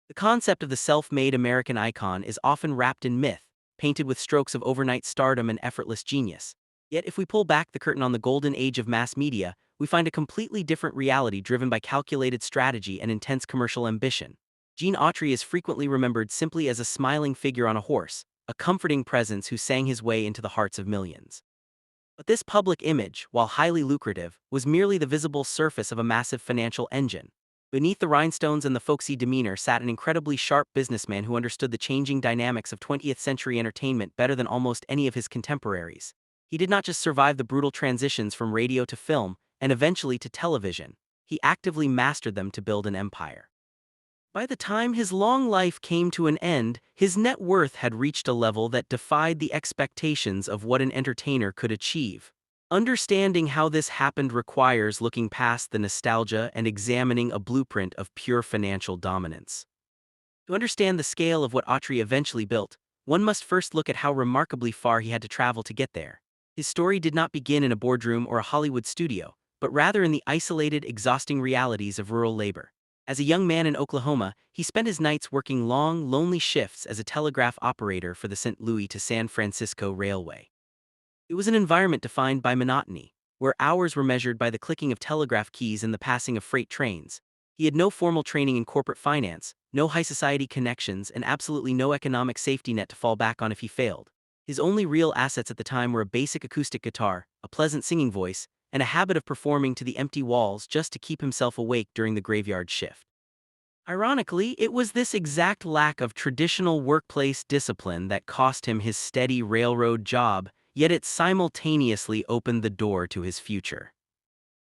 The concept of the self-made American icon is often wrapped in myth, painted with strokes of overnight stardom and effortless genius. Yet if we pull back the curtain on the golden age of mass media, we find a completely different reality driven by calculated strategy and intense commercial ambition. Gene Autry is frequently remembered simply as a smiling figure on a horse, a comforting presence who sang his way into the hearts of millions. But this public image, while highly lucrative, was merely the visible surface of a massive financial engine. Beneath the rhinestones and the folksy demeanor sat an incredibly sharp businessman who understood the changing dynamics of 20th century entertainment better than almost any of his contemporaries. He did not just survive the brutal transitions from radio to film, and eventually to television. He actively mastered them to build an empire. By the time his long life came to an end, his net worth had reached a level that defied the expectations of what an entertainer could achieve. Understanding how this happened requires looking past the nostalgia and examining a blueprint of pure financial dominance. To understand the scale of what Autry eventually built, one must first look at how remarkably far he had to travel to get there. His story did not begin in a boardroom or a Hollywood studio, but rather in the isolated, exhausting realities of rural labor. As a young man in Oklahoma, he spent his nights working long, lonely shifts as a telegraph operator for the St. Louis to San Francisco Railway. It was an environment defined by monotony, where hours were measured by the clicking of telegraph keys and the passing of freight trains. He had no formal training in corporate finance, no high society connections, and absolutely no economic safety net to fall back on if he failed. His only real assets at the time were a basic acoustic guitar, a pleasant singing voice, and a habit of performing to the empty walls just to keep himself awake during the graveyard shift. Ironically, it was this exact lack of traditional workplace discipline that cost him his steady railroad job, yet it simultaneously opened the door to his future.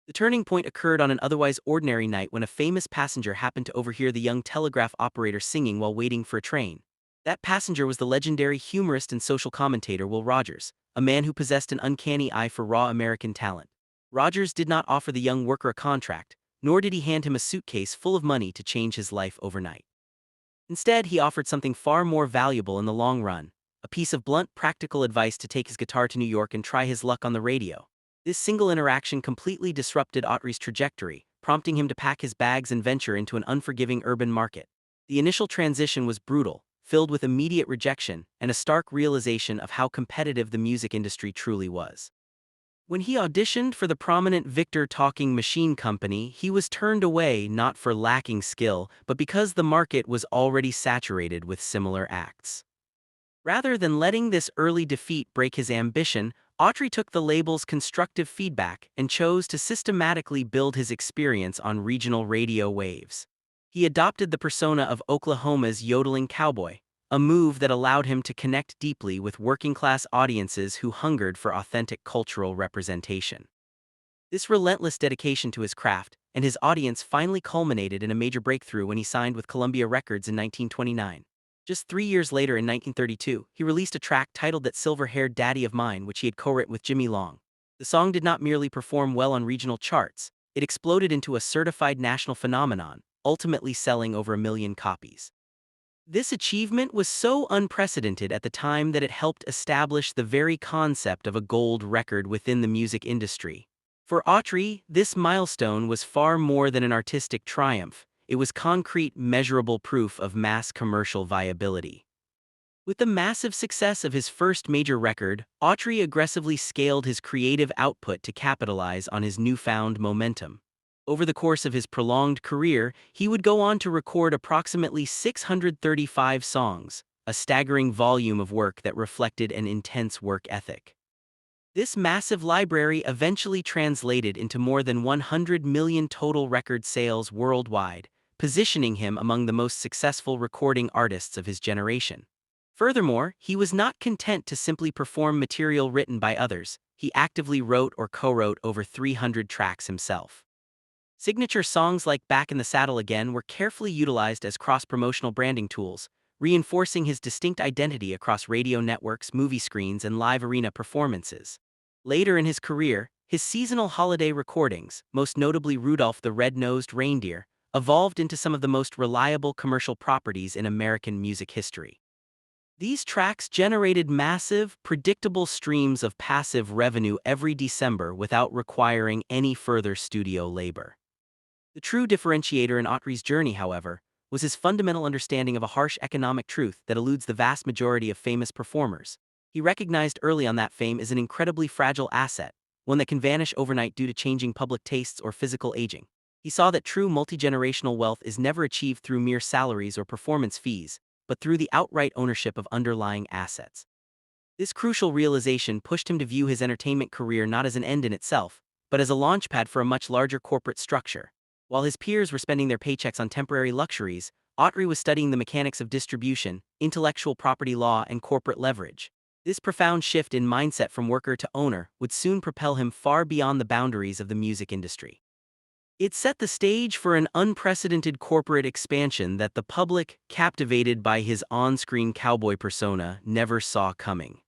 The turning point occurred on an otherwise ordinary night when a famous passenger happened to overhear the young telegraph operator singing while waiting for a train. That passenger was the legendary humorist and social commentator Will Rogers, a man who possessed an uncanny eye for raw American talent. Rogers did not offer the young worker a contract, nor did he hand him a suitcase full of money to change his life overnight. Instead, he offered something far more valuable in the long run, a piece of blunt, practical advice to take his guitar to New York and try his luck on the radio. This single interaction completely disrupted Autry's trajectory, prompting him to pack his bags and venture into an unforgiving urban market. The initial transition was brutal, filled with immediate rejection and a stark realization of how competitive the music industry truly was. When he auditioned for the prominent Victor Talking Machine Company, he was turned away not for lacking skill, but because the market was already saturated with similar acts. Rather than letting this early defeat break his ambition, Autry took the label's constructive feedback and chose to systematically build his experience on regional radio waves. He adopted the persona of Oklahoma's yodeling cowboy, a move that allowed him to connect deeply with working-class audiences who hungered for authentic cultural representation. This relentless dedication to his craft and his audience finally culminated in a major breakthrough when he signed with Columbia Records in 1929. Just 3 years later in 1932, he released a track titled That Silver-Haired Daddy of Mine, which he had co-written with Jimmy Long. The song did not merely perform well on regional charts, it exploded into a certified national phenomenon, ultimately selling over 1 million copies. This achievement was so unprecedented at the time that it helped establish the very concept of a gold record within the music industry. For Autry, this milestone was far more than an artistic triumph. It was concrete, measurable proof of mass commercial viability. With the massive success of his first major record, Autry aggressively scaled his creative output to capitalize on his newfound momentum. Over the course of his prolonged career, he would go on to record approximately 635 songs, a staggering volume of work that reflected an intense work ethic. This massive library eventually translated into more than 100 million total record sales worldwide, positioning him among the most successful recording artists of his generation. Furthermore, he was not content to simply perform material written by others. He actively wrote or co-wrote over 300 tracks himself. Signature songs like Back in the Saddle Again were carefully utilized as cross-promotional branding tools, reinforcing his distinct identity across radio networks, movie screens, and live arena performances. Later in his career, his seasonal holiday recordings, most notably Rudolph the Red-Nosed Reindeer, evolved into some of the most reliable commercial properties in American music history. These tracks generated massive, predictable streams of passive revenue every December without requiring any further studio labor. The true differentiator in Autry's journey, however, was his fundamental understanding of a harsh economic truth that eludes the vast majority of famous performers. He recognized early on that fame is an incredibly fragile asset, one that can vanish overnight due to changing public tastes or physical aging. He saw that true multi-generational wealth is never achieved through mere salaries or performance fees, but through the outright ownership of underlying assets. This crucial realization pushed him to view his entertainment career not as an end in itself, but as a launchpad for a much larger corporate structure. While his peers were spending their paychecks on temporary luxuries, Autry was studying the mechanics of distribution, intellectual property law, and corporate leverage. This profound shift in mindset from worker to owner would soon propel him far beyond the boundaries of the music industry. It set the stage for an unprecedented corporate expansion that the public, captivated by his on-screen cowboy persona, never saw coming.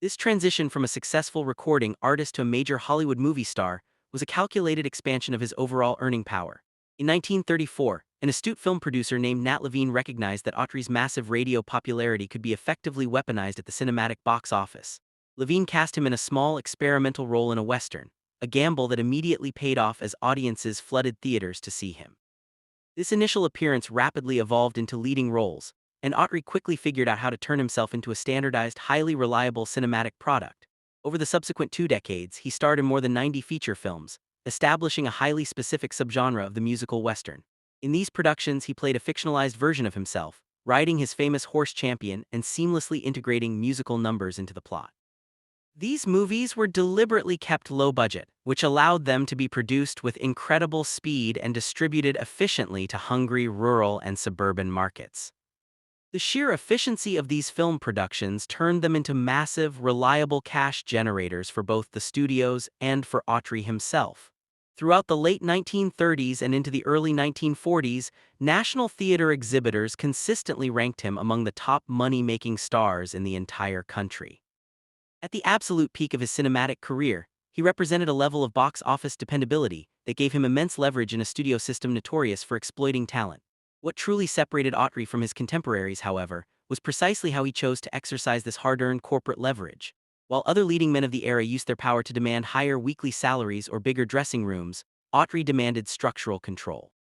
This transition from a successful recording artist to a major Hollywood movie star was a calculated expansion of his overall earning power. In 1934, an astute film producer named Nat Levine recognized that Autry's massive radio popularity could be effectively weaponized at the cinematic box office. Levine cast him in a small experimental role in a Western, a gamble that immediately paid off as audiences flooded theaters to see him. This initial appearance rapidly evolved into leading roles, and Autry quickly figured out how to turn himself into a standardized, highly reliable cinematic product. Over the subsequent 2 decades, he starred in more than 90 feature films, establishing a highly specific subgenre of the musical Western. In these productions, he played a fictionalized version of himself, riding his famous horse Champion and seamlessly integrating musical numbers into the plot. These movies were deliberately kept low budget, which allowed them to be produced with incredible speed and distributed efficiently to hungry rural and suburban markets. The sheer efficiency of these film productions turned them into massive, reliable cash generators for both the studios and for Autry himself. Throughout the late 1930s and into the early 1940s, National Theater exhibitors consistently ranked him among the top money-making stars in the entire country. At the absolute peak of his cinematic career, he represented a level of box office dependability that gave him immense leverage in a studio system notorious for exploiting talent. What truly separated Autry from his contemporaries, however, was precisely how he chose to exercise this hard-earned corporate leverage. While other leading men of the era used their power to demand higher weekly salaries or bigger dressing rooms, Autry demanded structural control.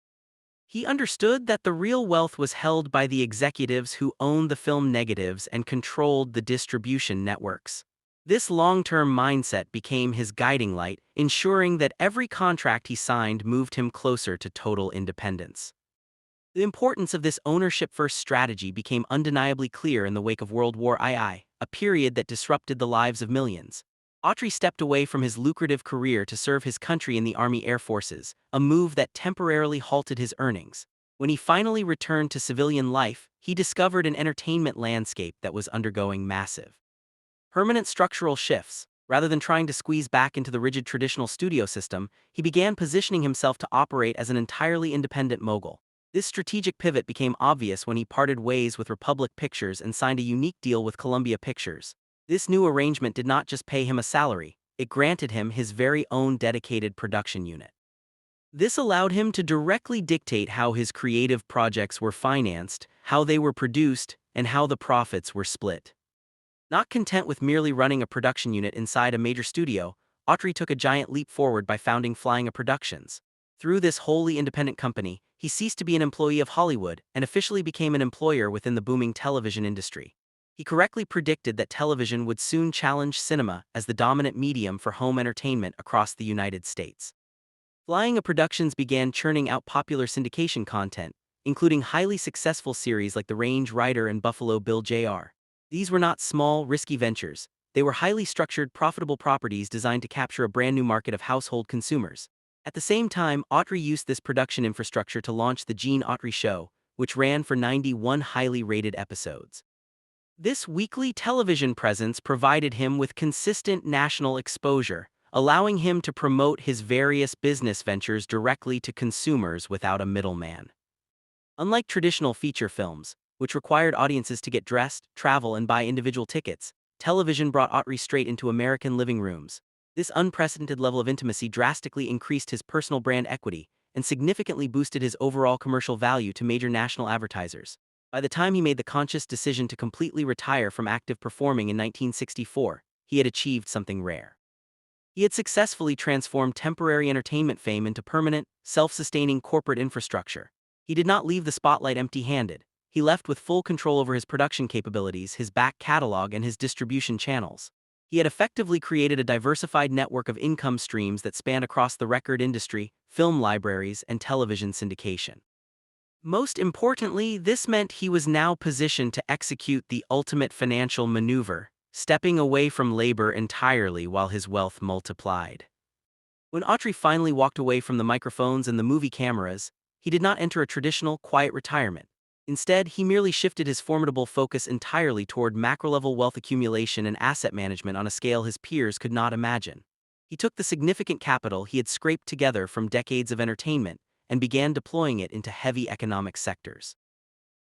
He understood that the real wealth was held by the executives who owned the film negatives and controlled the distribution networks. This long-term mindset became his guiding light, ensuring that every contract he signed moved him closer to total independence. The importance of this ownership-first strategy became undeniably clear in the wake of World War II, a period that disrupted the lives of millions. Autry stepped away from his lucrative career to serve his country in the Army Air Forces, a move that temporarily halted his earnings. When he finally returned to civilian life, he discovered an entertainment landscape that was undergoing massive, permanent structural shifts. Rather than trying to squeeze back into the rigid traditional studio system, he began positioning himself to operate as an entirely independent mogul. This strategic pivot became obvious when he parted ways with Republic Pictures and signed a unique deal with Columbia Pictures. This new arrangement did not just pay him a salary, it granted him his very own dedicated production unit. This allowed him to directly dictate how his creative projects were financed, how they were produced, and how the profits were split. Not content with merely running a production unit inside a major studio, Autry took a giant leap forward by founding Flying Productions. Through this wholly independent company, he ceased to be an employee of Hollywood and officially became an employer within the booming television industry. He correctly predicted that television would soon challenge cinema as the dominant medium for home entertainment across the United States. Flying Productions began churning out popular syndication content, including highly successful series like The Range Rider and Buffalo Bill Jr. These were not small, risky ventures. They were highly structured, profitable properties designed to capture a brand new market of household consumers. At the same time, Autry used this production infrastructure to launch The Gene Autry Show, which ran for 91 highly rated episodes. This weekly television presence provided him with consistent national exposure, allowing him to promote his various business ventures directly to consumers without a middleman. Unlike traditional feature films, which required audiences to get dressed, travel, and buy individual tickets, television brought Autry straight into American living rooms. This unprecedented level of intimacy drastically increased his personal brand equity and significantly boosted his overall commercial value to major national advertisers. By the time he made the conscious decision to completely retire from active performing in 1964, he had achieved something rare. He had successfully transformed temporary entertainment fame into permanent, self-sustaining corporate infrastructure. He did not leave the spotlight empty-handed. He left with full control over his production capabilities, his back catalog, and his distribution channels. He had effectively created a diversified network of income streams that spanned across the record industry, film libraries, and television syndication. Most importantly, this meant he was now positioned to execute the ultimate financial maneuver, stepping away from labor entirely while his wealth multiplied. When Autry finally walked away from the microphones and the movie cameras, he did not enter a traditional, quiet retirement. Instead, he merely shifted his formidable focus entirely toward macro-level wealth accumulation and asset management on a scale his peers could not imagine. He took the significant capital he had scraped together from decades of entertainment and began deploying it into heavy economic sectors.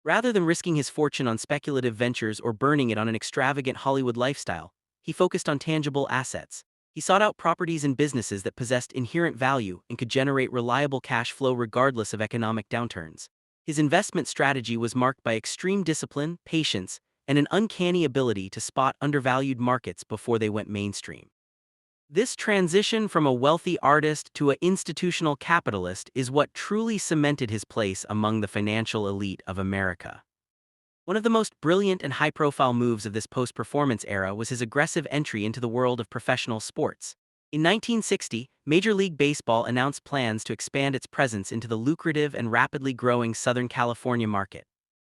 Rather than risking his fortune on speculative ventures or burning it on an extravagant Hollywood lifestyle, he focused on tangible assets. He sought out properties and businesses that possessed inherent value and could generate reliable cash flow regardless of economic downturns. His investment strategy was marked by extreme discipline, patience, and an uncanny ability to spot undervalued markets before they went mainstream. This transition from a wealthy artist to an institutional capitalist is what truly cemented his place among the financial elite of America. One of the most brilliant and high-profile moves of this post-performance era was his aggressive entry into the world of professional sports. In 1960, Major League Baseball announced plans to expand its presence into the lucrative and rapidly growing Southern California market.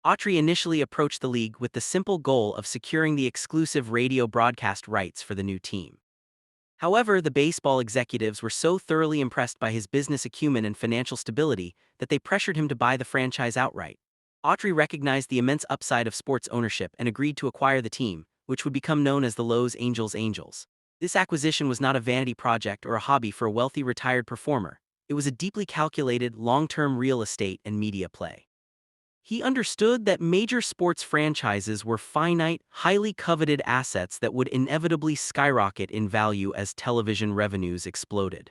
Autry initially approached the league with the simple goal of securing the exclusive radio broadcast rights for the new team. However, the baseball executives were so thoroughly impressed by his business acumen and financial stability that they pressured him to buy the franchise outright. Autry recognized the immense upside of sports ownership and agreed to acquire the team, which would become known as the Los Angeles Angels. This acquisition was not a vanity project or a hobby for a wealthy retired performer. It was a deeply calculated, long-term real estate and media play. He understood that major sports franchises were finite, highly coveted assets that would inevitably skyrocket in value as television revenues exploded.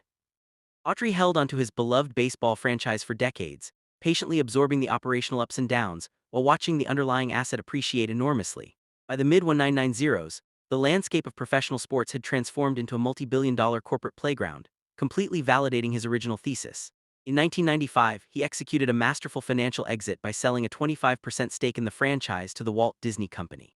Autry held onto his beloved baseball franchise for decades, patiently absorbing the operational ups and downs, while watching the underlying asset appreciate enormously. By the mid-1990s, the landscape of professional sports had transformed into a multi-billion-dollar corporate playground, completely validating his original thesis. In 1995, he executed a masterful financial exit by selling a 25% stake in the franchise to the Walt Disney Company.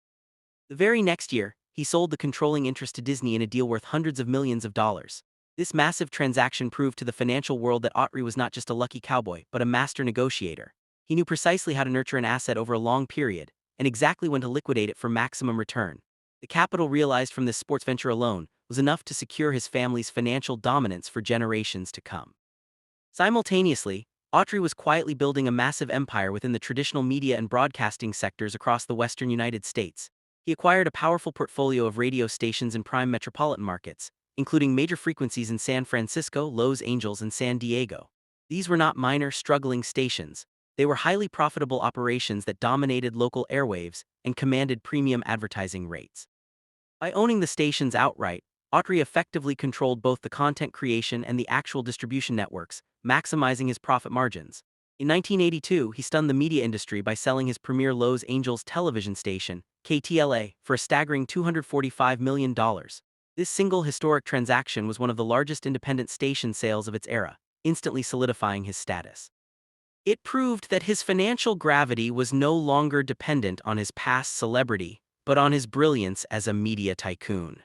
The very next year, he sold the controlling interest to Disney in a deal worth hundreds of millions of dollars. This massive transaction proved to the financial world that Autry was not just a lucky cowboy, but a master negotiator. He knew precisely how to nurture an asset over a long period, and exactly when to liquidate it for maximum return. The capital realized from this sports venture alone was enough to secure his family's financial dominance for generations to come. Simultaneously, Autry was quietly building a massive empire within the traditional media and broadcasting sectors across the western United States. He acquired a powerful portfolio of radio stations in prime metropolitan markets, including major frequencies in San Francisco, Los Angeles, and San Diego. These were not minor, struggling stations. They were highly profitable operations that dominated local airwaves and commanded premium advertising rates. By owning the stations outright, Autry effectively controlled both the content creation and the actual distribution networks, maximizing his profit margins. In 1982, he stunned the media industry by selling his premier Los Angeles television station, KTLA, for a staggering $245 million. This single historic transaction was one of the largest independent station sales of its era, instantly solidifying his status. It proved that his financial gravity was no longer dependent on his past celebrity, but on his brilliance as a media tycoon.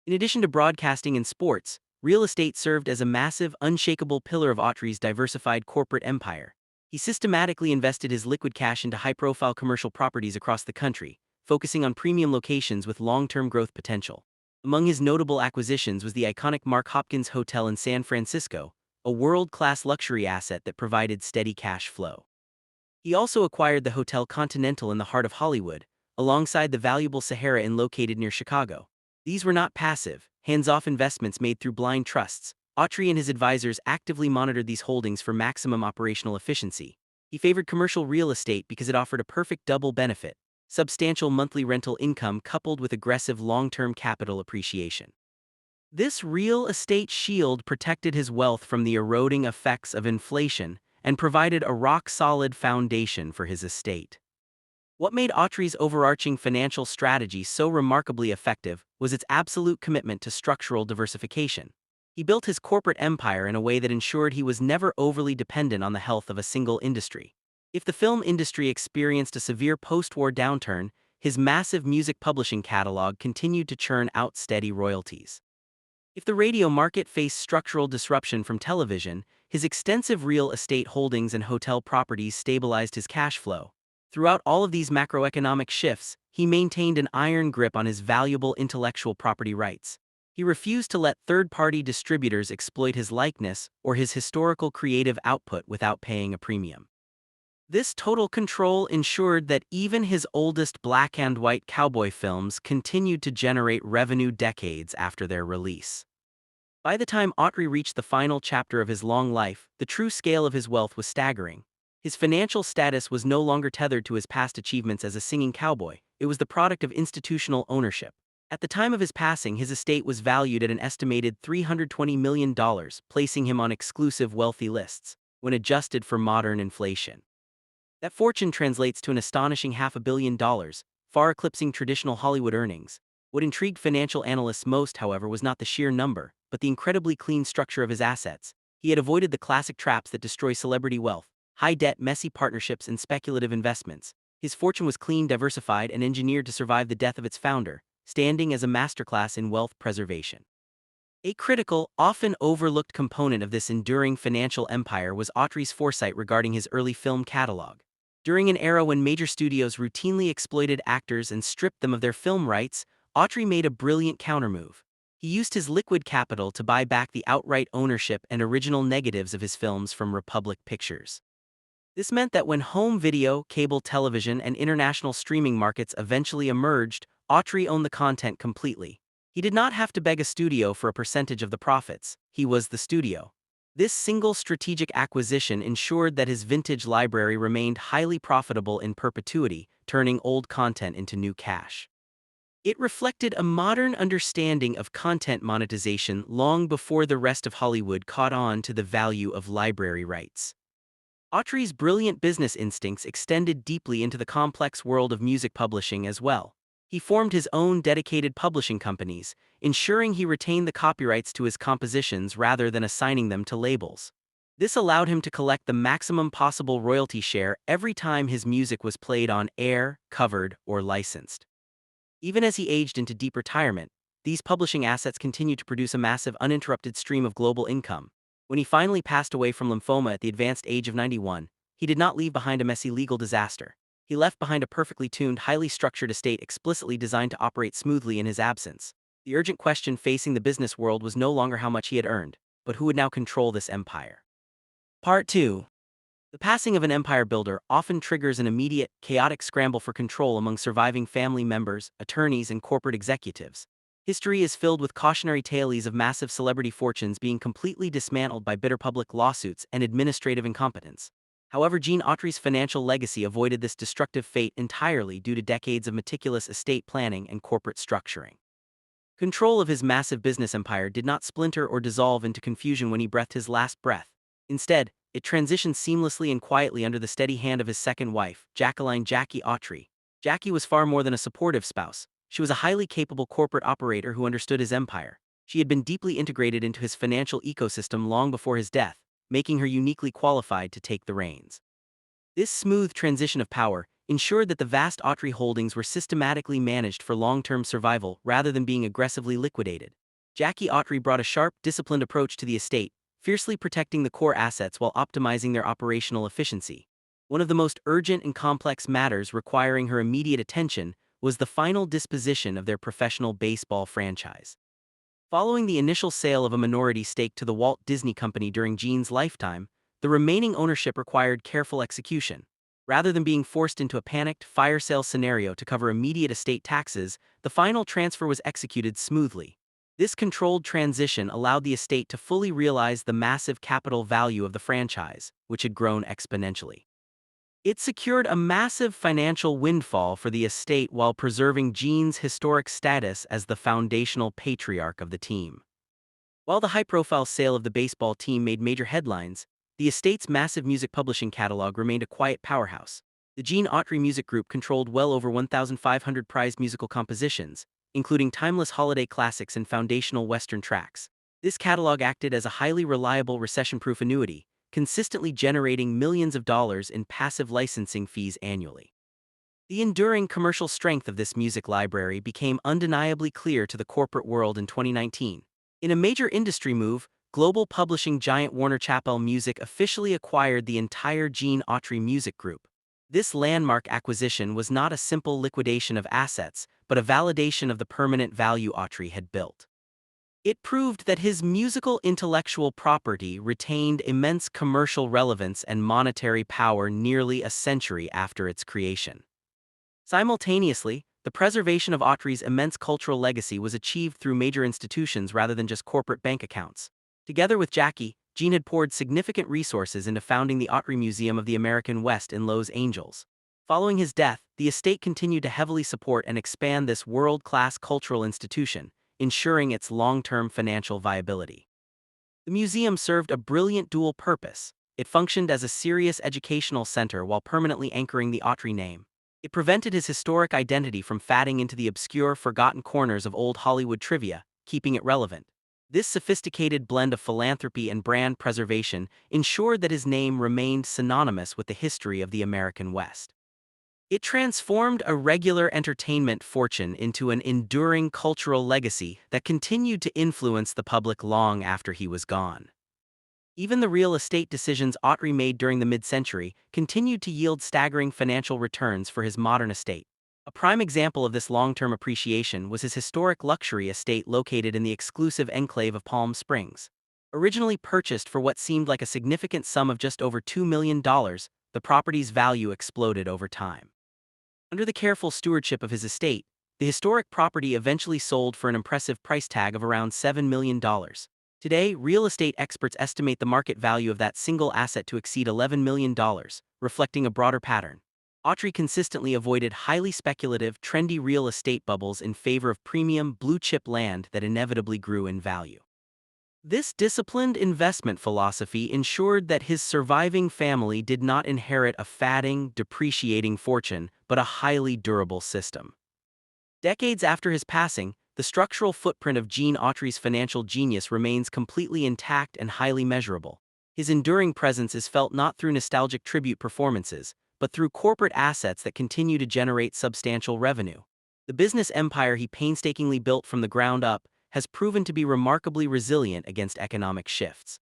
In addition to broadcasting and sports, real estate served as a massive, unshakable pillar of Autry's diversified corporate empire. He systematically invested his liquid cash into high-profile commercial properties across the country, focusing on premium locations with long-term growth potential. Among his notable acquisitions was the iconic Mark Hopkins Hotel in San Francisco, a world-class luxury asset that provided steady cash flow. He also acquired the Hotel Continental in the heart of Hollywood, alongside the valuable Sahara Inn located near Chicago. These were not passive, hands-off investments made through blind trusts. Autry and his advisors actively monitored these holdings for maximum operational efficiency. He favored commercial real estate because it offered a perfect double benefit: substantial monthly rental income coupled with aggressive long-term capital appreciation. This real estate shield protected his wealth from the eroding effects of inflation and provided a rock-solid foundation for his estate. What made Autry's overarching financial strategy so remarkably effective was its absolute commitment to structural diversification. He built his corporate empire in a way that ensured he was never overly dependent on the health of a single industry. If the film industry experienced a severe post-war downturn, his massive music publishing catalog continued to churn out steady royalties. If the radio market faced structural disruption from television, his extensive real estate holdings and hotel properties stabilized his cash flow. Throughout all of these macroeconomic shifts, he maintained an iron grip on his valuable intellectual property rights. He refused to let third-party distributors exploit his likeness or his historical creative output without paying a premium. This total control ensured that even his oldest black and white cowboy films continued to generate revenue decades after their release. By the time Autry reached the final chapter of his long life, the true scale of his wealth was staggering. His financial status was no longer tethered to his past achievements as a singing cowboy, it was the product of institutional ownership. At the time of his passing, his estate was valued at an estimated $320 million, placing him on exclusive wealthy lists, when adjusted for modern inflation. That fortune translates to an astonishing $500 million, far eclipsing traditional Hollywood earnings. What intrigued financial analysts most, however, was not the sheer number, but the incredibly clean structure of his assets. He had avoided the classic traps that destroy celebrity wealth: high debt, messy partnerships, and speculative investments. His fortune was clean, diversified, and engineered to survive the death of its founder, standing as a masterclass in wealth preservation. A critical, often overlooked component of this enduring financial empire was Autry's foresight regarding his early film catalog. During an era when major studios routinely exploited actors and stripped them of their film rights, Autry made a brilliant countermove. He used his liquid capital to buy back the outright ownership and original negatives of his films from Republic Pictures. This meant that when home video, cable television, and international streaming markets eventually emerged, Autry owned the content completely. He did not have to beg a studio for a percentage of the profits; he was the studio. This single strategic acquisition ensured that his vintage library remained highly profitable in perpetuity, turning old content into new cash. It reflected a modern understanding of content monetization long before the rest of Hollywood caught on to the value of library rights. Autry's brilliant business instincts extended deeply into the complex world of music publishing as well. He formed his own dedicated publishing companies, ensuring he retained the copyrights to his compositions rather than assigning them to labels. This allowed him to collect the maximum possible royalty share every time his music was played on air, covered, or licensed. Even as he aged into deep retirement, these publishing assets continued to produce a massive uninterrupted stream of global income. When he finally passed away from lymphoma at the advanced age of 91, he did not leave behind a messy legal disaster. He left behind a perfectly tuned, highly structured estate explicitly designed to operate smoothly in his absence. The urgent question facing the business world was no longer how much he had earned, but who would now control this empire. Part 2. The passing of an empire builder often triggers an immediate, chaotic scramble for control among surviving family members, attorneys, and corporate executives. History is filled with cautionary tales of massive celebrity fortunes being completely dismantled by bitter public lawsuits and administrative incompetence. However, Gene Autry's financial legacy avoided this destructive fate entirely due to decades of meticulous estate planning and corporate structuring. Control of his massive business empire did not splinter or dissolve into confusion when he breathed his last breath. Instead, it transitioned seamlessly and quietly under the steady hand of his second wife, Jacqueline "Jackie" Autry. Jackie was far more than a supportive spouse. She was a highly capable corporate operator who understood his empire. She had been deeply integrated into his financial ecosystem long before his death, making her uniquely qualified to take the reins. This smooth transition of power ensured that the vast Autry holdings were systematically managed for long-term survival rather than being aggressively liquidated. Jackie Autry brought a sharp, disciplined approach to the estate, fiercely protecting the core assets while optimizing their operational efficiency. One of the most urgent and complex matters requiring her immediate attention was the final disposition of their professional baseball franchise. Following the initial sale of a minority stake to the Walt Disney Company during Gene's lifetime, the remaining ownership required careful execution. Rather than being forced into a panicked fire sale scenario to cover immediate estate taxes, the final transfer was executed smoothly. This controlled transition allowed the estate to fully realize the massive capital value of the franchise, which had grown exponentially. It secured a massive financial windfall for the estate while preserving Gene's historic status as the foundational patriarch of the team. While the high-profile sale of the baseball team made major headlines, the estate's massive music publishing catalog remained a quiet powerhouse. The Gene Autry Music Group controlled well over 1,500 prized musical compositions, including timeless holiday classics and foundational Western tracks. This catalog acted as a highly reliable recession-proof annuity, consistently generating millions of dollars in passive licensing fees annually. The enduring commercial strength of this music library became undeniably clear to the corporate world in 2019. In a major industry move, global publishing giant Warner Chappell Music officially acquired the entire Autry music group. This landmark acquisition was not a simple liquidation of assets, but a validation of the permanent value Autry had built. It proved that his musical intellectual property retained immense commercial relevance and monetary power nearly a century after its creation. Simultaneously, the preservation of Autry's immense cultural legacy was achieved through major institutions rather than just corporate bank accounts. Together with Jackie, Gene had poured significant resources into founding the Autry Museum of the American West in Los Angeles. Following his death, the estate continued to heavily support and expand this world-class cultural institution, ensuring its long-term financial viability. The museum served a brilliant dual purpose. It functioned as a serious educational center while permanently anchoring the Autry name. It prevented his historic identity from fading into the obscure, forgotten corners of old Hollywood trivia, keeping it relevant. This sophisticated blend of philanthropy and brand preservation ensured that his name remained synonymous with the history of the American West. It transformed a regular entertainment fortune into an enduring cultural legacy that continued to influence the public long after he was gone. Even the real estate decisions Autry made during the mid-century continued to yield staggering financial returns for his modern estate. A prime example of this long-term appreciation was his historic luxury estate located in the exclusive enclave of Palm Springs. Originally purchased for what seemed like a significant sum of just over $2 million, the property's value exploded over time. Under the careful stewardship of his estate, the historic property eventually sold for an impressive price tag of around $7 million. Today, real estate experts estimate the market value of that single asset to exceed $11 million, reflecting a broader pattern. Autry consistently avoided highly speculative, trendy real estate bubbles in favor of premium, blue-chip land that inevitably grew in value. This disciplined investment philosophy ensured that his surviving family did not inherit a fading, depreciating fortune, but a highly durable system. Decades after his passing, the structural footprint of Gene Autry's financial genius remains completely intact and highly measurable. His enduring presence is felt not through nostalgic tribute performances, but through corporate assets that continue to generate substantial revenue. The business empire he painstakingly built from the ground up has proven to be remarkably resilient against economic shifts.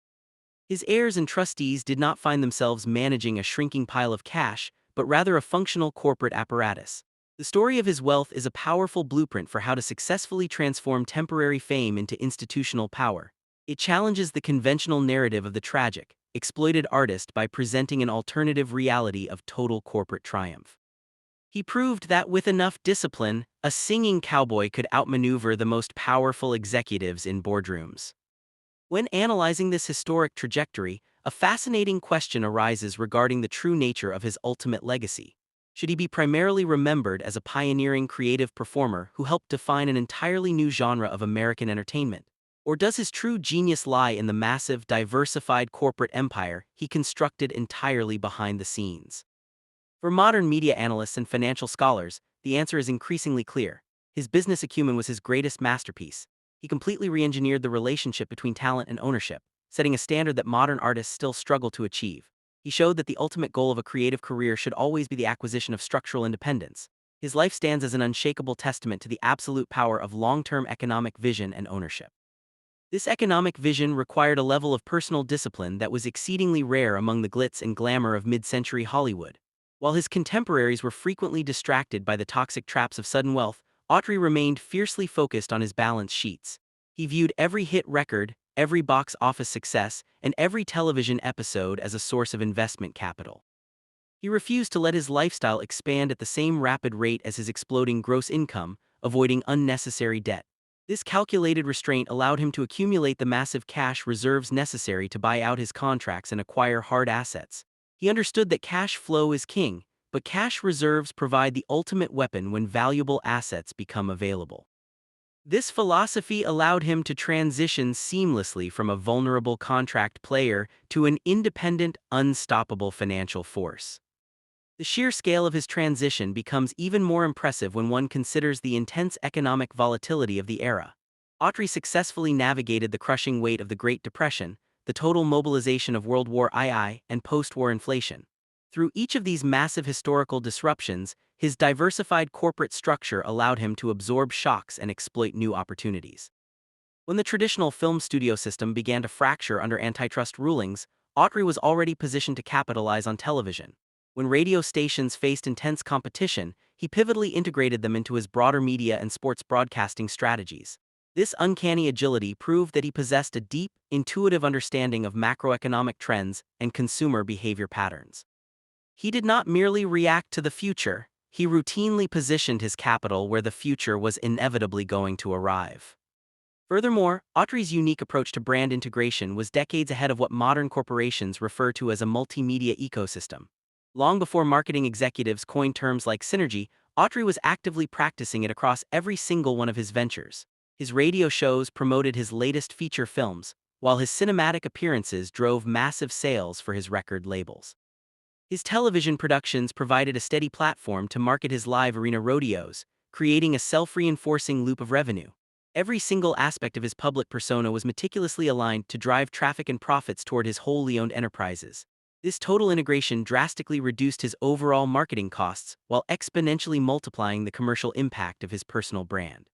His heirs and trustees did not find themselves managing a shrinking pile of cash, but rather a functional corporate apparatus. The story of his wealth is a powerful blueprint for how to successfully transform temporary fame into institutional power. It challenges the conventional narrative of the tragic, exploited artist by presenting an alternative reality of total corporate triumph. He proved that with enough discipline, a singing cowboy could outmaneuver the most powerful executives in boardrooms. When analyzing this historic trajectory, a fascinating question arises regarding the true nature of his ultimate legacy. Should he be primarily remembered as a pioneering creative performer who helped define an entirely new genre of American entertainment? Or does his true genius lie in the massive, diversified corporate empire he constructed entirely behind the scenes? For modern media analysts and financial scholars, the answer is increasingly clear. His business acumen was his greatest masterpiece. He completely re-engineered the relationship between talent and ownership, setting a standard that modern artists still struggle to achieve. He showed that the ultimate goal of a creative career should always be the acquisition of structural independence. His life stands as an unshakable testament to the absolute power of long-term economic vision and ownership. This economic vision required a level of personal discipline that was exceedingly rare among the glitz and glamour of mid-century Hollywood. While his contemporaries were frequently distracted by the toxic traps of sudden wealth, Autry remained fiercely focused on his balance sheets. He viewed every hit record, every box office success, and every television episode as a source of investment capital. He refused to let his lifestyle expand at the same rapid rate as his exploding gross income, avoiding unnecessary debt. This calculated restraint allowed him to accumulate the massive cash reserves necessary to buy out his contracts and acquire hard assets. He understood that cash flow is king, but cash reserves provide the ultimate weapon when valuable assets become available. This philosophy allowed him to transition seamlessly from a vulnerable contract player to an independent, unstoppable financial force. The sheer scale of his transition becomes even more impressive when one considers the intense economic volatility of the era. Autry successfully navigated the crushing weight of the Great Depression, the total mobilization of World War II, and post-war inflation. Through each of these massive historical disruptions, his diversified corporate structure allowed him to absorb shocks and exploit new opportunities. When the traditional film studio system began to fracture under antitrust rulings, Autry was already positioned to capitalize on television. When radio stations faced intense competition, he pivotally integrated them into his broader media and sports broadcasting strategies. This uncanny agility proved that he possessed a deep, intuitive understanding of macroeconomic trends and consumer behavior patterns. He did not merely react to the future, he routinely positioned his capital where the future was inevitably going to arrive. Furthermore, Autry's unique approach to brand integration was decades ahead of what modern corporations refer to as a multimedia ecosystem. Long before marketing executives coined terms like synergy, Autry was actively practicing it across every single one of his ventures. His radio shows promoted his latest feature films, while his cinematic appearances drove massive sales for his record labels. His television productions provided a steady platform to market his live arena rodeos, creating a self-reinforcing loop of revenue. Every single aspect of his public persona was meticulously aligned to drive traffic and profits toward his wholly owned enterprises. This total integration drastically reduced his overall marketing costs while exponentially multiplying the commercial impact of his personal brand.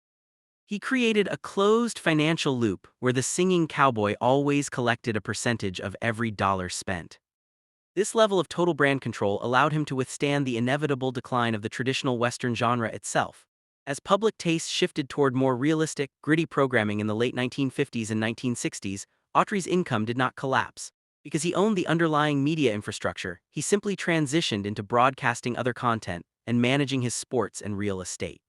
He created a closed financial loop where the singing cowboy always collected a percentage of every dollar spent. This level of total brand control allowed him to withstand the inevitable decline of the traditional Western genre itself. As public tastes shifted toward more realistic, gritty programming in the late 1950s and 1960s, Autry's income did not collapse. Because he owned the underlying media infrastructure, he simply transitioned into broadcasting other content and managing his sports and real estate.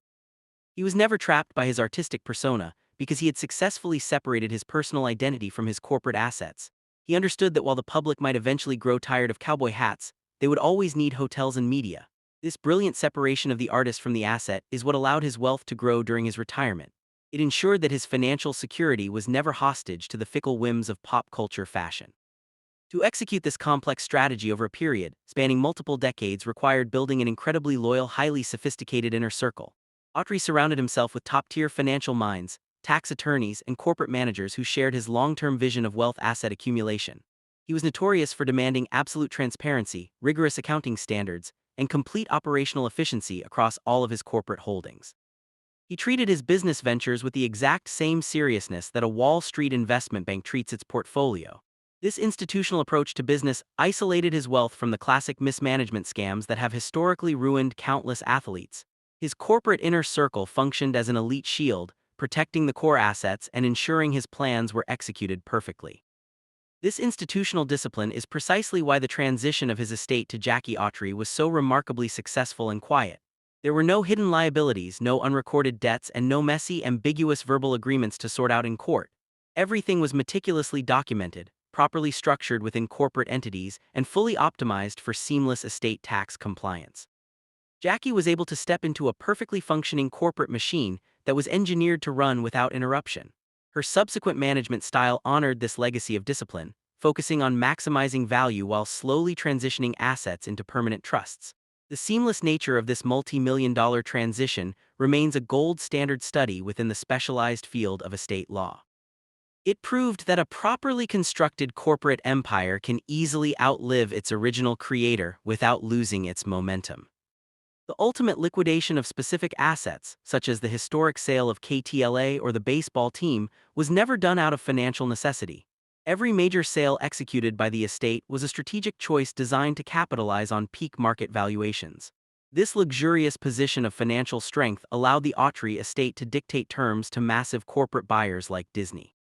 He was never trapped by his artistic persona, because he had successfully separated his personal identity from his corporate assets. He understood that while the public might eventually grow tired of cowboy hats, they would always need hotels and media. This brilliant separation of the artist from the asset is what allowed his wealth to grow during his retirement. It ensured that his financial security was never hostage to the fickle whims of pop culture fashion. To execute this complex strategy over a period spanning multiple decades required building an incredibly loyal, highly sophisticated inner circle. Autry surrounded himself with top-tier financial minds, tax attorneys, and corporate managers who shared his long-term vision of wealth asset accumulation. He was notorious for demanding absolute transparency, rigorous accounting standards, and complete operational efficiency across all of his corporate holdings. He treated his business ventures with the exact same seriousness that a Wall Street investment bank treats its portfolio. This institutional approach to business isolated his wealth from the classic mismanagement scams that have historically ruined countless athletes. His corporate inner circle functioned as an elite shield, protecting the core assets and ensuring his plans were executed perfectly. This institutional discipline is precisely why the transition of his estate to Jackie Autry was so remarkably successful and quiet. There were no hidden liabilities, no unrecorded debts, and no messy, ambiguous verbal agreements to sort out in court. Everything was meticulously documented, properly structured within corporate entities, and fully optimized for seamless estate tax compliance. Jackie was able to step into a perfectly functioning corporate machine that was engineered to run without interruption. Her subsequent management style honored this legacy of discipline, focusing on maximizing value while slowly transitioning assets into permanent trusts. The seamless nature of this multi-million-dollar transition remains a gold standard study within the specialized field of estate law. It proved that a properly constructed corporate empire can easily outlive its original creator without losing its momentum. The ultimate liquidation of specific assets, such as the historic sale of KTLA or the baseball team, was never done out of financial necessity. Every major sale executed by the estate was a strategic choice designed to capitalize on peak market valuations. This luxurious position of financial strength allowed the Autry estate to dictate terms to massive corporate buyers like Disney.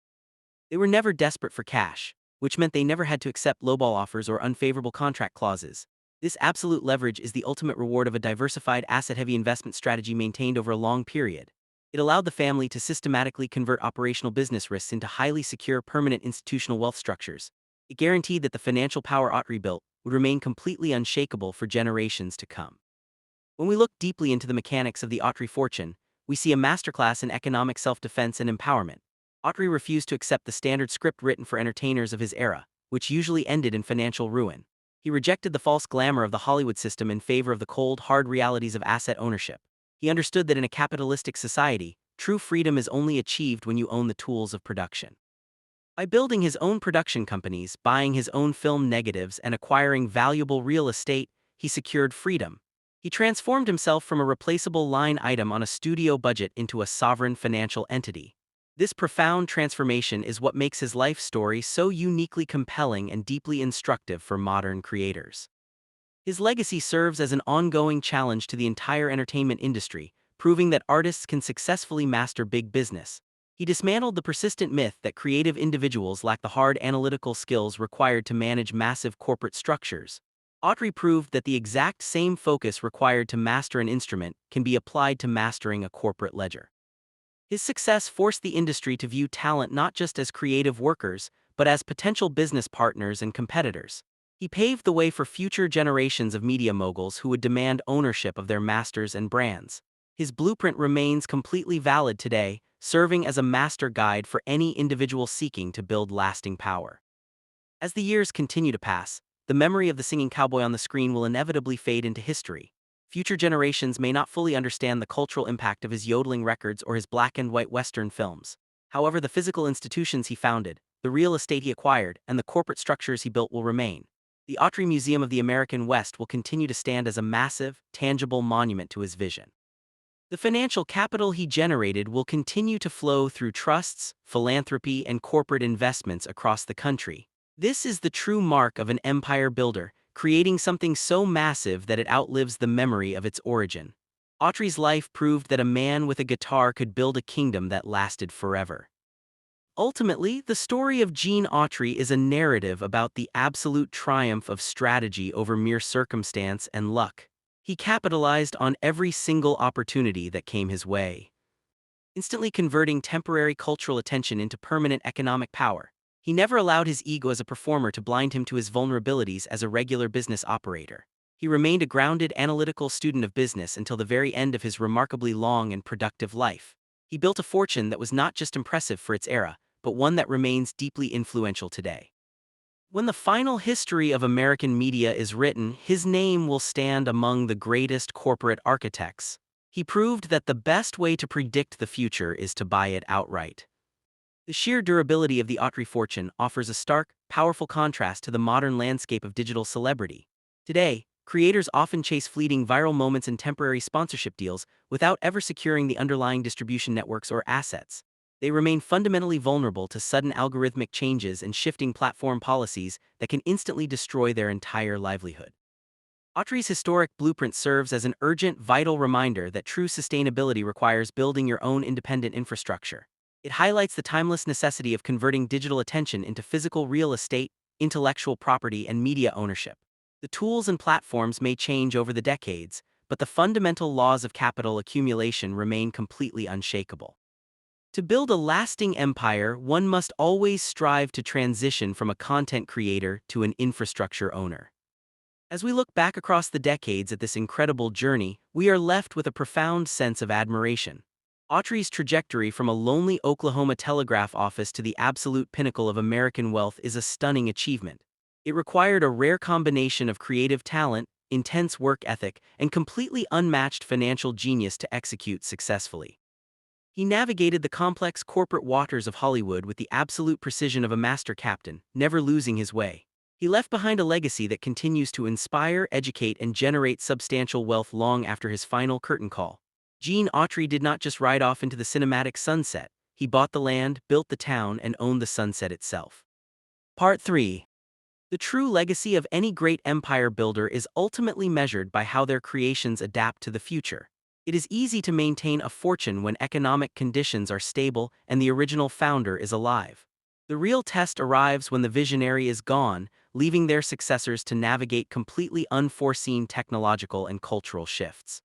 They were never desperate for cash, which meant they never had to accept lowball offers or unfavorable contract clauses. This absolute leverage is the ultimate reward of a diversified asset-heavy investment strategy maintained over a long period. It allowed the family to systematically convert operational business risks into highly secure, permanent institutional wealth structures. It guaranteed that the financial power Autry built would remain completely unshakable for generations to come. When we look deeply into the mechanics of the Autry fortune, we see a masterclass in economic self-defense and empowerment. Autry refused to accept the standard script written for entertainers of his era, which usually ended in financial ruin. He rejected the false glamour of the Hollywood system in favor of the cold, hard realities of asset ownership. He understood that in a capitalistic society, true freedom is only achieved when you own the tools of production. By building his own production companies, buying his own film negatives, and acquiring valuable real estate, he secured freedom. He transformed himself from a replaceable line item on a studio budget into a sovereign financial entity. This profound transformation is what makes his life story so uniquely compelling and deeply instructive for modern creators. His legacy serves as an ongoing challenge to the entire entertainment industry, proving that artists can successfully master big business. He dismantled the persistent myth that creative individuals lack the hard analytical skills required to manage massive corporate structures. Autry proved that the exact same focus required to master an instrument can be applied to mastering a corporate ledger. His success forced the industry to view talent not just as creative workers, but as potential business partners and competitors. He paved the way for future generations of media moguls who would demand ownership of their masters and brands. His blueprint remains completely valid today, serving as a master guide for any individual seeking to build lasting power. As the years continue to pass, the memory of the singing cowboy on the screen will inevitably fade into history. Future generations may not fully understand the cultural impact of his yodeling records or his black and white Western films. However, the physical institutions he founded, the real estate he acquired, and the corporate structures he built will remain. The Autry Museum of the American West will continue to stand as a massive, tangible monument to his vision. The financial capital he generated will continue to flow through trusts, philanthropy, and corporate investments across the country. This is the true mark of an empire builder, creating something so massive that it outlives the memory of its origin. Autry's life proved that a man with a guitar could build a kingdom that lasted forever. Ultimately, the story of Gene Autry is a narrative about the absolute triumph of strategy over mere circumstance and luck. He capitalized on every single opportunity that came his way, instantly converting temporary cultural attention into permanent economic power. He never allowed his ego as a performer to blind him to his vulnerabilities as a regular business operator. He remained a grounded, analytical student of business until the very end of his remarkably long and productive life. He built a fortune that was not just impressive for its era, but one that remains deeply influential today. When the final history of American media is written, his name will stand among the greatest corporate architects. He proved that the best way to predict the future is to buy it outright. The sheer durability of the Autry fortune offers a stark, powerful contrast to the modern landscape of digital celebrity. Today, creators often chase fleeting viral moments and temporary sponsorship deals without ever securing the underlying distribution networks or assets. They remain fundamentally vulnerable to sudden algorithmic changes and shifting platform policies that can instantly destroy their entire livelihood. Autry's historic blueprint serves as an urgent, vital reminder that true sustainability requires building your own independent infrastructure. It highlights the timeless necessity of converting digital attention into physical real estate, intellectual property, and media ownership. The tools and platforms may change over the decades, but the fundamental laws of capital accumulation remain completely unshakable. To build a lasting empire, one must always strive to transition from a content creator to an infrastructure owner. As we look back across the decades at this incredible journey, we are left with a profound sense of admiration. Autry's trajectory from a lonely Oklahoma telegraph office to the absolute pinnacle of American wealth is a stunning achievement. It required a rare combination of creative talent, intense work ethic, and completely unmatched financial genius to execute successfully. He navigated the complex corporate waters of Hollywood with the absolute precision of a master captain, never losing his way. He left behind a legacy that continues to inspire, educate, and generate substantial wealth long after his final curtain call. Gene Autry did not just ride off into the cinematic sunset, he bought the land, built the town, and owned the sunset itself. Part 3. The true legacy of any great empire builder is ultimately measured by how their creations adapt to the future. It is easy to maintain a fortune when economic conditions are stable and the original founder is alive. The real test arrives when the visionary is gone, leaving their successors to navigate completely unforeseen technological and cultural shifts.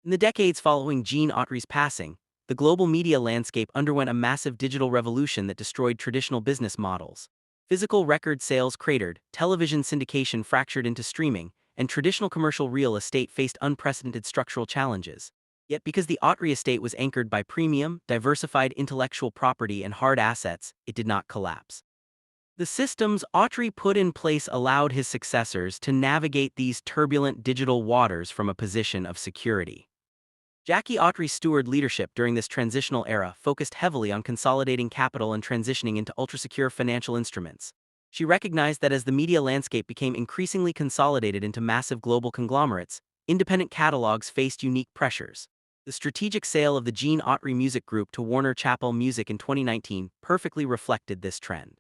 In the decades following Gene Autry's passing, the global media landscape underwent a massive digital revolution that destroyed traditional business models. Physical record sales cratered, television syndication fractured into streaming, and traditional commercial real estate faced unprecedented structural challenges. Yet because the Autry estate was anchored by premium, diversified intellectual property and hard assets, it did not collapse. The systems Autry put in place allowed his successors to navigate these turbulent digital waters from a position of security. Jackie Autry's steward leadership during this transitional era focused heavily on consolidating capital and transitioning into ultra-secure financial instruments. She recognized that as the media landscape became increasingly consolidated into massive global conglomerates, independent catalogs faced unique pressures. The strategic sale of the Gene Autry Music Group to Warner Chappell Music in 2019 perfectly reflected this trend.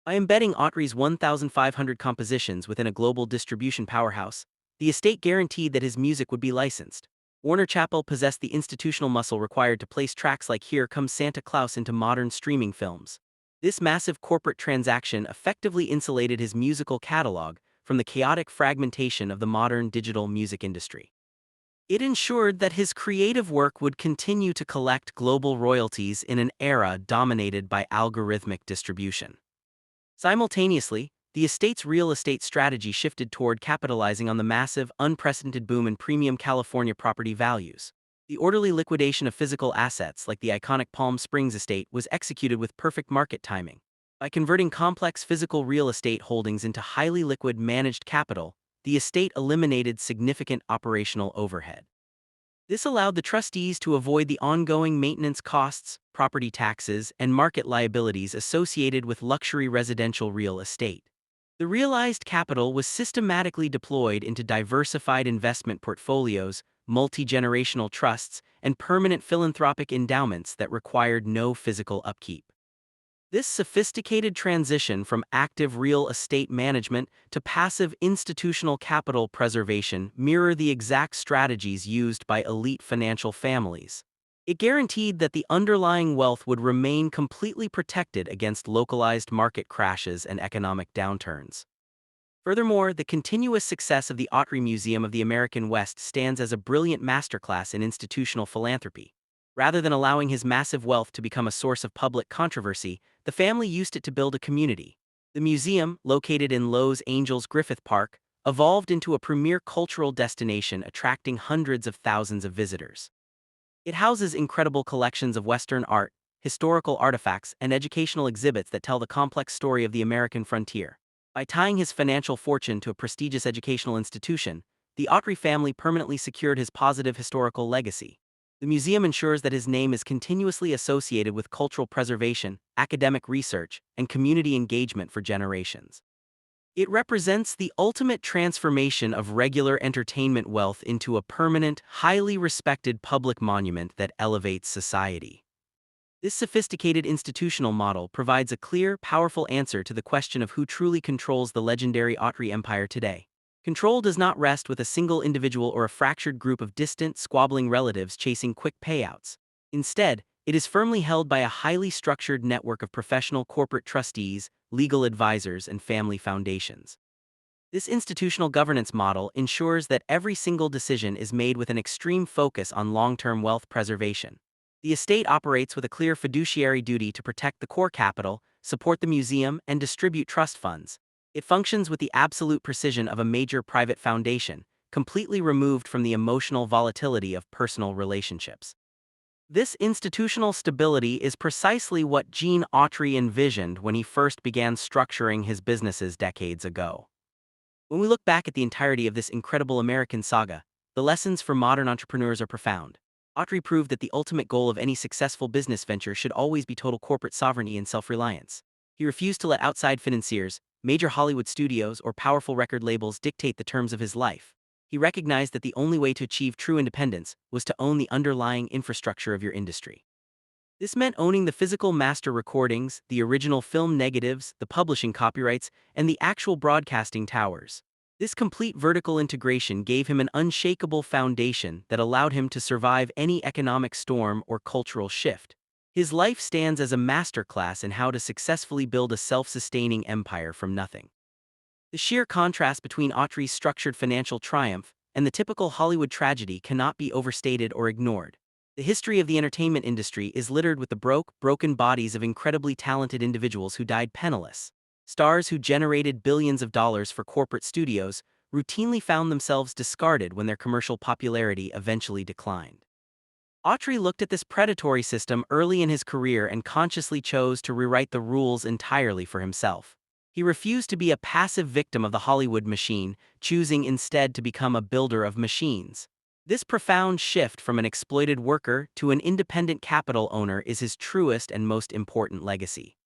By embedding Autry's 1,500 compositions within a global distribution powerhouse, the estate guaranteed that his music would be licensed. Warner Chappell possessed the institutional muscle required to place tracks like Here Comes Santa Claus into modern streaming films. This massive corporate transaction effectively insulated his musical catalog from the chaotic fragmentation of the modern digital music industry. It ensured that his creative work would continue to collect global royalties in an era dominated by algorithmic distribution. Simultaneously, the estate's real estate strategy shifted toward capitalizing on the massive, unprecedented boom in premium California property values. The orderly liquidation of physical assets like the iconic Palm Springs estate was executed with perfect market timing. By converting complex physical real estate holdings into highly liquid managed capital, the estate eliminated significant operational overhead. This allowed the trustees to avoid the ongoing maintenance costs, property taxes, and market liabilities associated with luxury residential real estate. The realized capital was systematically deployed into diversified investment portfolios, multi-generational trusts, and permanent philanthropic endowments that required no physical upkeep. This sophisticated transition from active real estate management to passive institutional capital preservation mirror the exact strategies used by elite financial families. It guaranteed that the underlying wealth would remain completely protected against localized market crashes and economic downturns. Furthermore, the continuous success of the Autry Museum of the American West stands as a brilliant masterclass in institutional philanthropy. Rather than allowing his massive wealth to become a source of public controversy, the family used it to build a community. The museum, located in Los Angeles Griffith Park, evolved into a premier cultural destination attracting hundreds of thousands of visitors. It houses incredible collections of Western art, historical artifacts, and educational exhibits that tell the complex story of the American frontier. By tying his financial fortune to a prestigious educational institution, the Autry family permanently secured his positive historical legacy. The museum ensures that his name is continuously associated with cultural preservation, academic research, and community engagement for generations. It represents the ultimate transformation of regular entertainment wealth into a permanent, highly respected public monument that elevates society. This sophisticated institutional model provides a clear, powerful answer to the question of who truly controls the legendary Autry empire today. Control does not rest with a single individual or a fractured group of distant, squabbling relatives chasing quick payouts. Instead, it is firmly held by a highly structured network of professional corporate trustees, legal advisors, and family foundations. This institutional governance model ensures that every single decision is made with an extreme focus on long-term wealth preservation. The estate operates with a clear fiduciary duty to protect the core capital, support the museum, and distribute trust funds. It functions with the absolute precision of a major private foundation, completely removed from the emotional volatility of personal relationships. This institutional stability is precisely what Gene Autry envisioned when he first began structuring his businesses decades ago. When we look back at the entirety of this incredible American saga, the lessons for modern entrepreneurs are profound. Autry proved that the ultimate goal of any successful business venture should always be total corporate sovereignty and self-reliance. He refused to let outside financiers, major Hollywood studios, or powerful record labels dictate the terms of his life. He recognized that the only way to achieve true independence was to own the underlying infrastructure of your industry. This meant owning the physical master recordings, the original film negatives, the publishing copyrights, and the actual broadcasting towers. This complete vertical integration gave him an unshakable foundation that allowed him to survive any economic storm or cultural shift. His life stands as a masterclass in how to successfully build a self-sustaining empire from nothing. The sheer contrast between Autry's structured financial triumph and the typical Hollywood tragedy cannot be overstated or ignored. The history of the entertainment industry is littered with the broken bodies of incredibly talented individuals who died penniless. Stars who generated billions of dollars for corporate studios routinely found themselves discarded when their commercial popularity eventually declined. Autry looked at this predatory system early in his career and consciously chose to rewrite the rules entirely for himself. He refused to be a passive victim of the Hollywood machine, choosing instead to become a builder of machines. This profound shift from an exploited worker to an independent capital owner is his truest and most important legacy.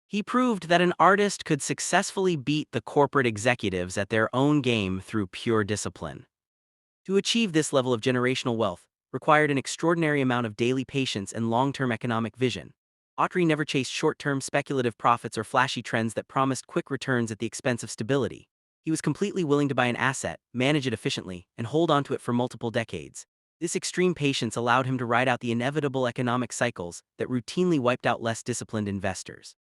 He proved that an artist could successfully beat the corporate executives at their own game through pure discipline. To achieve this level of generational wealth required an extraordinary amount of daily patience and long-term economic vision. Autry never chased short-term speculative profits or flashy trends that promised quick returns at the expense of stability. He was completely willing to buy an asset, manage it efficiently, and hold on to it for multiple decades. This extreme patience allowed him to ride out the inevitable economic cycles that routinely wiped out less disciplined investors.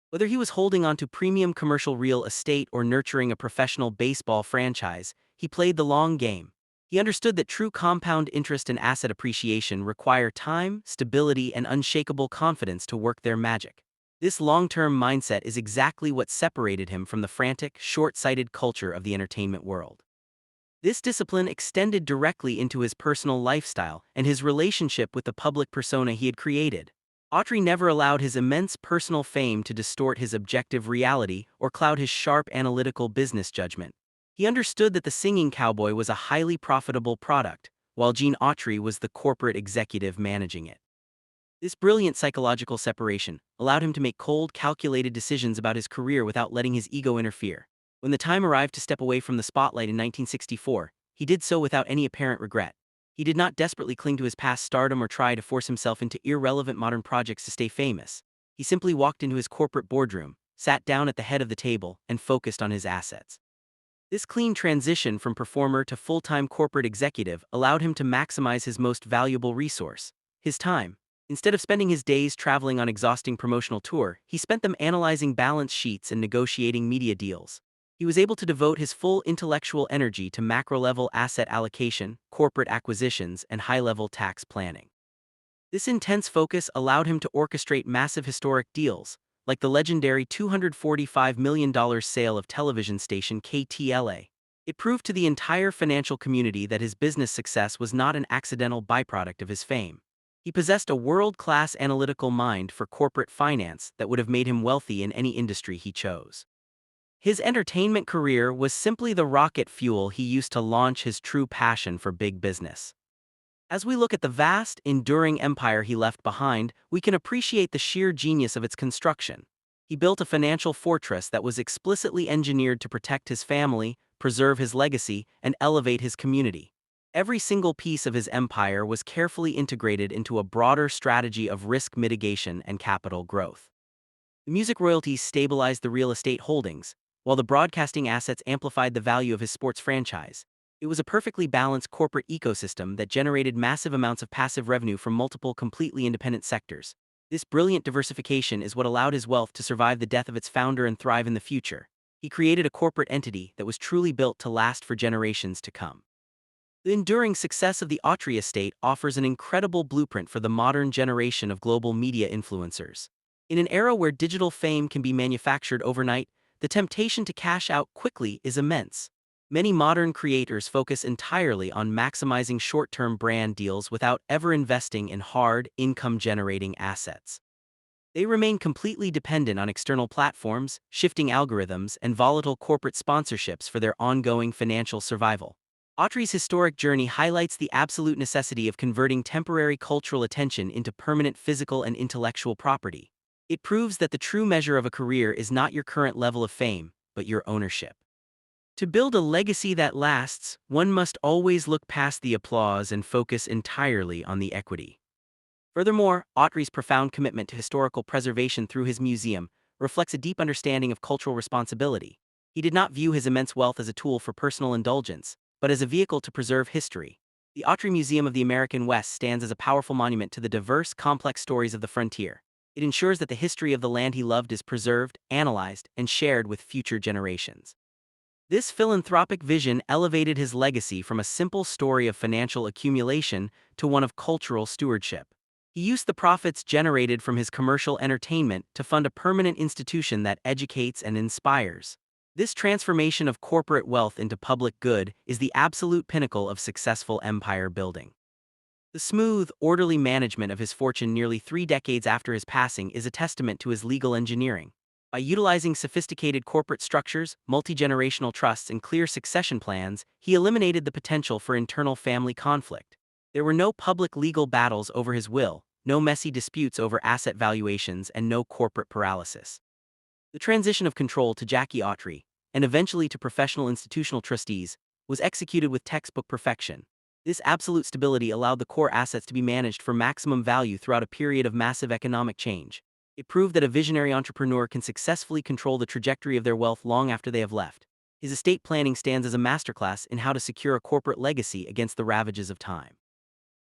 Whether he was holding on to premium commercial real estate or nurturing a professional baseball franchise, he played the long game. He understood that true compound interest and asset appreciation require time, stability, and unshakable confidence to work their magic. This long-term mindset is exactly what separated him from the frantic, short-sighted culture of the entertainment world. This discipline extended directly into his personal lifestyle and his relationship with the public persona he had created. Autry never allowed his immense personal fame to distort his objective reality or cloud his sharp analytical business judgment. He understood that the singing cowboy was a highly profitable product, while Gene Autry was the corporate executive managing it. This brilliant psychological separation allowed him to make cold, calculated decisions about his career without letting his ego interfere. When the time arrived to step away from the spotlight in 1964, he did so without any apparent regret. He did not desperately cling to his past stardom or try to force himself into irrelevant modern projects to stay famous. He simply walked into his corporate boardroom, sat down at the head of the table, and focused on his assets. This clean transition from performer to full-time corporate executive allowed him to maximize his most valuable resource, his time. Instead of spending his days traveling on exhausting promotional tour, he spent them analyzing balance sheets and negotiating media deals. He was able to devote his full intellectual energy to macro-level asset allocation, corporate acquisitions, and high-level tax planning. This intense focus allowed him to orchestrate massive historic deals, like the legendary $245 million sale of television station KTLA. It proved to the entire financial community that his business success was not an accidental byproduct of his fame. He possessed a world-class analytical mind for corporate finance that would have made him wealthy in any industry he chose. His entertainment career was simply the rocket fuel he used to launch his true passion for big business. As we look at the vast, enduring empire he left behind, we can appreciate the sheer genius of its construction. He built a financial fortress that was explicitly engineered to protect his family, preserve his legacy, and elevate his community. Every single piece of his empire was carefully integrated into a broader strategy of risk mitigation and capital growth. The music royalties stabilized the real estate holdings, while the broadcasting assets amplified the value of his sports franchise. It was a perfectly balanced corporate ecosystem that generated massive amounts of passive revenue from multiple completely independent sectors. This brilliant diversification is what allowed his wealth to survive the death of its founder and thrive in the future. He created a corporate entity that was truly built to last for generations to come. The enduring success of the Autry estate offers an incredible blueprint for the modern generation of global media influencers. In an era where digital fame can be manufactured overnight, the temptation to cash out quickly is immense. Many modern creators focus entirely on maximizing short-term brand deals without ever investing in hard, income-generating assets. They remain completely dependent on external platforms, shifting algorithms, and volatile corporate sponsorships for their ongoing financial survival. Autry's historic journey highlights the absolute necessity of converting temporary cultural attention into permanent physical and intellectual property. It proves that the true measure of a career is not your current level of fame, but your ownership. To build a legacy that lasts, one must always look past the applause and focus entirely on the equity. Furthermore, Autry's profound commitment to historical preservation through his museum reflects a deep understanding of cultural responsibility. He did not view his immense wealth as a tool for personal indulgence, but as a vehicle to preserve history. The Autry Museum of the American West stands as a powerful monument to the diverse, complex stories of the frontier. It ensures that the history of the land he loved is preserved, analyzed, and shared with future generations. This philanthropic vision elevated his legacy from a simple story of financial accumulation to one of cultural stewardship. He used the profits generated from his commercial entertainment to fund a permanent institution that educates and inspires. This transformation of corporate wealth into public good is the absolute pinnacle of successful empire building. The smooth, orderly management of his fortune nearly 3 decades after his passing is a testament to his legal engineering. By utilizing sophisticated corporate structures, multi-generational trusts, and clear succession plans, he eliminated the potential for internal family conflict. There were no public legal battles over his will, no messy disputes over asset valuations, and no corporate paralysis. The transition of control to Jackie Autry, and eventually to professional institutional trustees, was executed with textbook perfection. This absolute stability allowed the core assets to be managed for maximum value throughout a period of massive economic change. It proved that a visionary entrepreneur can successfully control the trajectory of their wealth long after they have left. His estate planning stands as a masterclass in how to secure a corporate legacy against the ravages of time.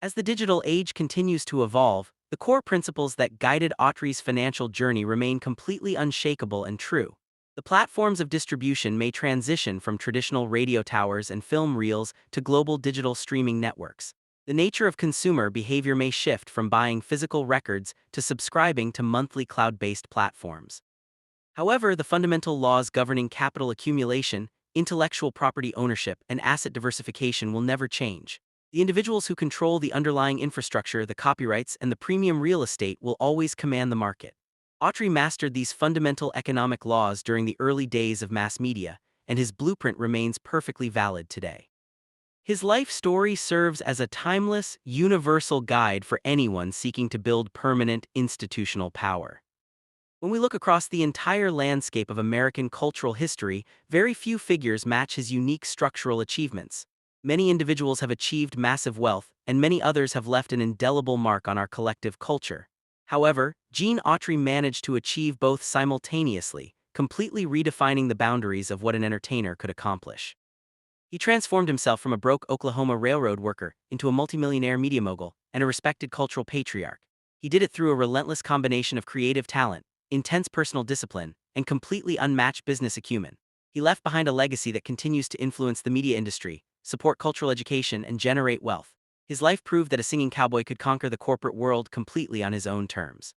As the digital age continues to evolve, the core principles that guided Autry's financial journey remain completely unshakable and true. The platforms of distribution may transition from traditional radio towers and film reels to global digital streaming networks. The nature of consumer behavior may shift from buying physical records to subscribing to monthly cloud-based platforms. However, the fundamental laws governing capital accumulation, intellectual property ownership, and asset diversification will never change. The individuals who control the underlying infrastructure, the copyrights, and the premium real estate will always command the market. Autry mastered these fundamental economic laws during the early days of mass media, and his blueprint remains perfectly valid today. His life story serves as a timeless, universal guide for anyone seeking to build permanent institutional power. When we look across the entire landscape of American cultural history, very few figures match his unique structural achievements. Many individuals have achieved massive wealth, and many others have left an indelible mark on our collective culture. However, Gene Autry managed to achieve both simultaneously, completely redefining the boundaries of what an entertainer could accomplish. He transformed himself from a broke Oklahoma railroad worker into a multimillionaire media mogul and a respected cultural patriarch. He did it through a relentless combination of creative talent, intense personal discipline, and completely unmatched business acumen. He left behind a legacy that continues to influence the media industry, support cultural education, and generate wealth. His life proved that a singing cowboy could conquer the corporate world completely on his own terms.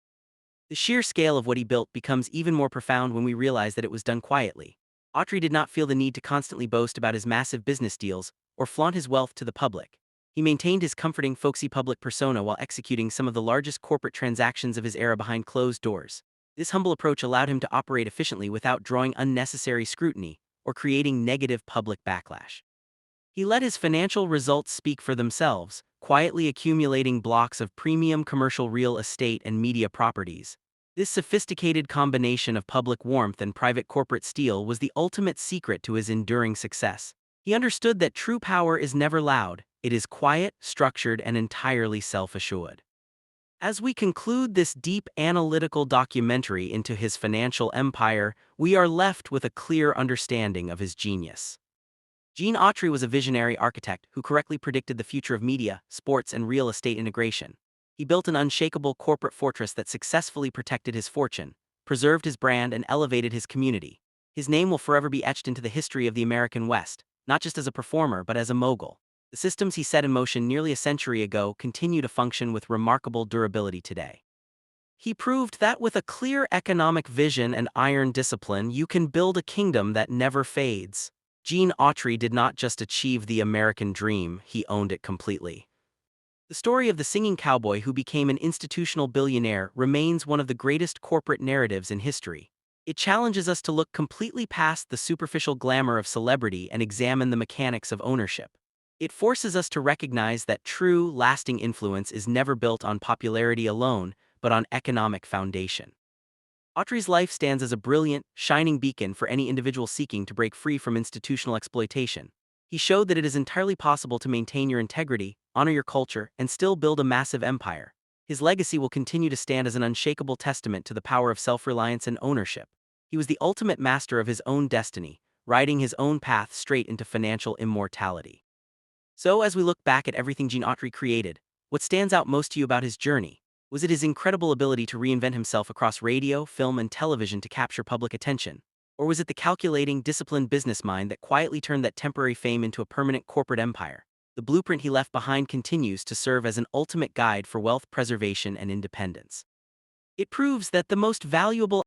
The sheer scale of what he built becomes even more profound when we realize that it was done quietly. Autry did not feel the need to constantly boast about his massive business deals or flaunt his wealth to the public. He maintained his comforting, folksy public persona while executing some of the largest corporate transactions of his era behind closed doors. This humble approach allowed him to operate efficiently without drawing unnecessary scrutiny or creating negative public backlash. He let his financial results speak for themselves, quietly accumulating blocks of premium commercial real estate and media properties. This sophisticated combination of public warmth and private corporate steel was the ultimate secret to his enduring success. He understood that true power is never loud, it is quiet, structured, and entirely self-assured. As we conclude this deep analytical documentary into his financial empire, we are left with a clear understanding of his genius. Gene Autry was a visionary architect who correctly predicted the future of media, sports, and real estate integration. He built an unshakable corporate fortress that successfully protected his fortune, preserved his brand, and elevated his community. His name will forever be etched into the history of the American West, not just as a performer but as a mogul. The systems he set in motion nearly a century ago continue to function with remarkable durability today. He proved that with a clear economic vision and iron discipline, you can build a kingdom that never fades. Gene Autry did not just achieve the American dream, he owned it completely. The story of the singing cowboy who became an institutional billionaire remains one of the greatest corporate narratives in history. It challenges us to look completely past the superficial glamour of celebrity and examine the mechanics of ownership. It forces us to recognize that true, lasting influence is never built on popularity alone, but on economic foundation. Autry's life stands as a brilliant, shining beacon for any individual seeking to break free from institutional exploitation. He showed that it is entirely possible to maintain your integrity, honor your culture, and still build a massive empire. His legacy will continue to stand as an unshakable testament to the power of self-reliance and ownership. He was the ultimate master of his own destiny, riding his own path straight into financial immortality. So, as we look back at everything Gene Autry created, what stands out most to you about his journey? Was it his incredible ability to reinvent himself across radio, film, and television to capture public attention? Or was it the calculating, disciplined business mind that quietly turned that temporary fame into a permanent corporate empire? The blueprint he left behind continues to serve as an ultimate guide for wealth preservation and independence. It proves that the most valuable